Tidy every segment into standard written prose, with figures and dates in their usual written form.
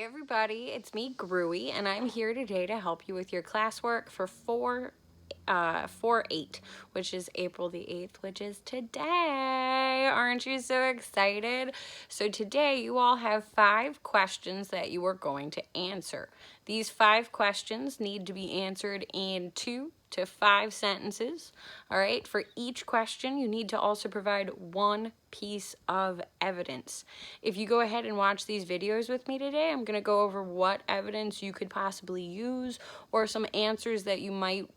everybody, it's me, Gruey, and I'm here today to help you with your classwork for 4/8, which is April the 8th, which is today. Aren't you so excited? So today you all have 5 questions that you are going to answer. These 5 questions need to be answered in 2 to 5 sentences. All right, for each question, you need to also provide 1 piece of evidence. If you go ahead and watch these videos with me today, I'm going to go over what evidence you could possibly use or some answers that you might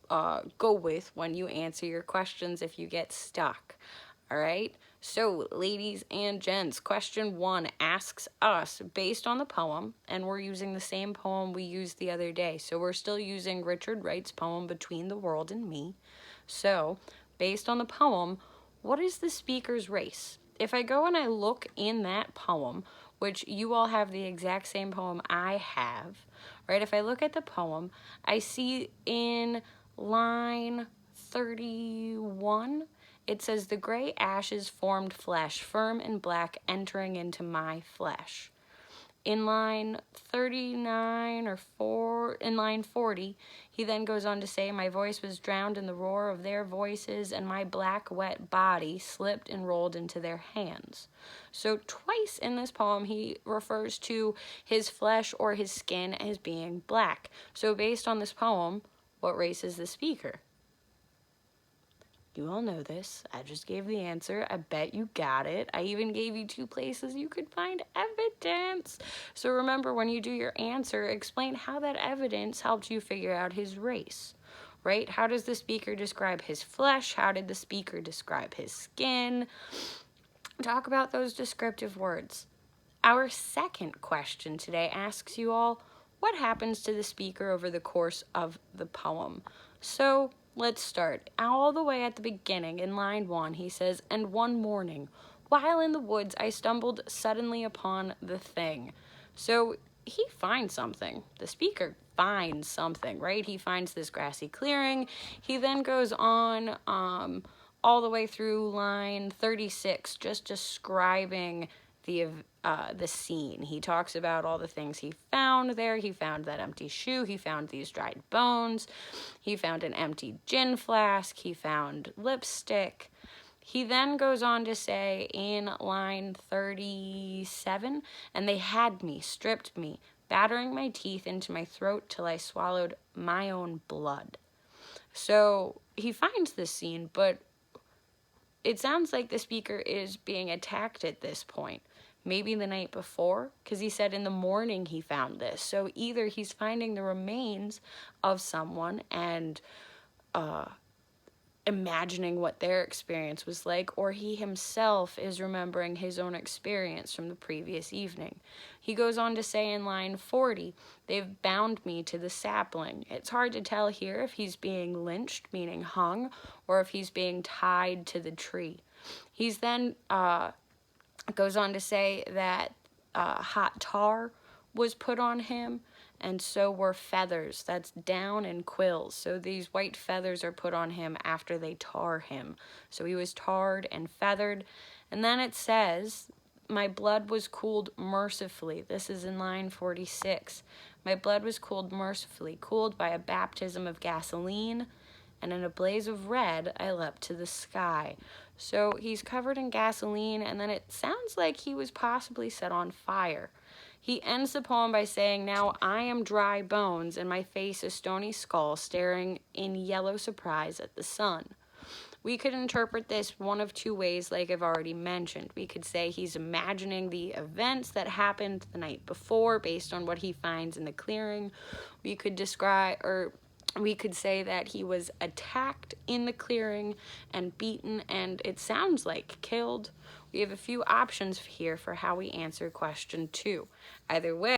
go with when you answer your questions if you get stuck. All right, so ladies and gents, question 1 asks us, based on the poem, and we're using the same poem we used the other day. So we're still using Richard Wright's poem, Between the World and Me. So, based on the poem, what is the speaker's race? If I go and I look in that poem, which you all have the exact same poem I have, right? If I look at the poem, I see in line 31, it says, "The gray ashes formed flesh, firm and black, entering into my flesh." In line 39 or in line 40, he then goes on to say, "My voice was drowned in the roar of their voices, and my black, wet body slipped and rolled into their hands." So twice in this poem, he refers to his flesh or his skin as being black. So based on this poem, what race is the speaker? You all know this. I just gave the answer. I bet you got it. I even gave you 2 places you could find evidence. So remember, when you do your answer, explain how that evidence helped you figure out his race, right? How does the speaker describe his flesh? How did the speaker describe his skin? Talk about those descriptive words. Our second question today asks you all, what happens to the speaker over the course of the poem? So let's start. All the way at the beginning, in line 1, he says, "And one morning, while in the woods, I stumbled suddenly upon the thing." So he finds something. The speaker finds something, right? He finds this grassy clearing. He then goes on all the way through line 36, just describing the scene. He talks about all the things he found there. He found that empty shoe. He found these dried bones. He found an empty gin flask. He found lipstick. He then goes on to say in line 37, "And they had me, stripped me, battering my teeth into my throat till I swallowed my own blood." So he finds this scene, but it sounds like the speaker is being attacked at this point. Maybe the night before, because he said in the morning he found this. So either he's finding the remains of someone and imagining what their experience was like, or he himself is remembering his own experience from the previous evening. He goes on to say in line 40, "They've bound me to the sapling." It's hard to tell here if he's being lynched, meaning hung, or if he's being tied to the tree. He's then goes on to say that hot tar was put on him, and so were feathers. That's down and quills. So these white feathers are put on him after they tar him. So he was tarred and feathered. And then it says, "My blood was cooled mercifully." This is in line 46. "My blood was cooled mercifully, cooled by a baptism of gasoline, and in a blaze of red I leapt to the sky." So he's covered in gasoline, and then it sounds like he was possibly set on fire. He ends the poem by saying, "Now I am dry bones, and my face a stony skull, staring in yellow surprise at the sun." We could interpret this one of 2 ways, like I've already mentioned. We could say he's imagining the events that happened the night before based on what he finds in the clearing. We could say that he was attacked in the clearing and beaten, and it sounds like killed. We have a few options here for how we answer question 2. Either way,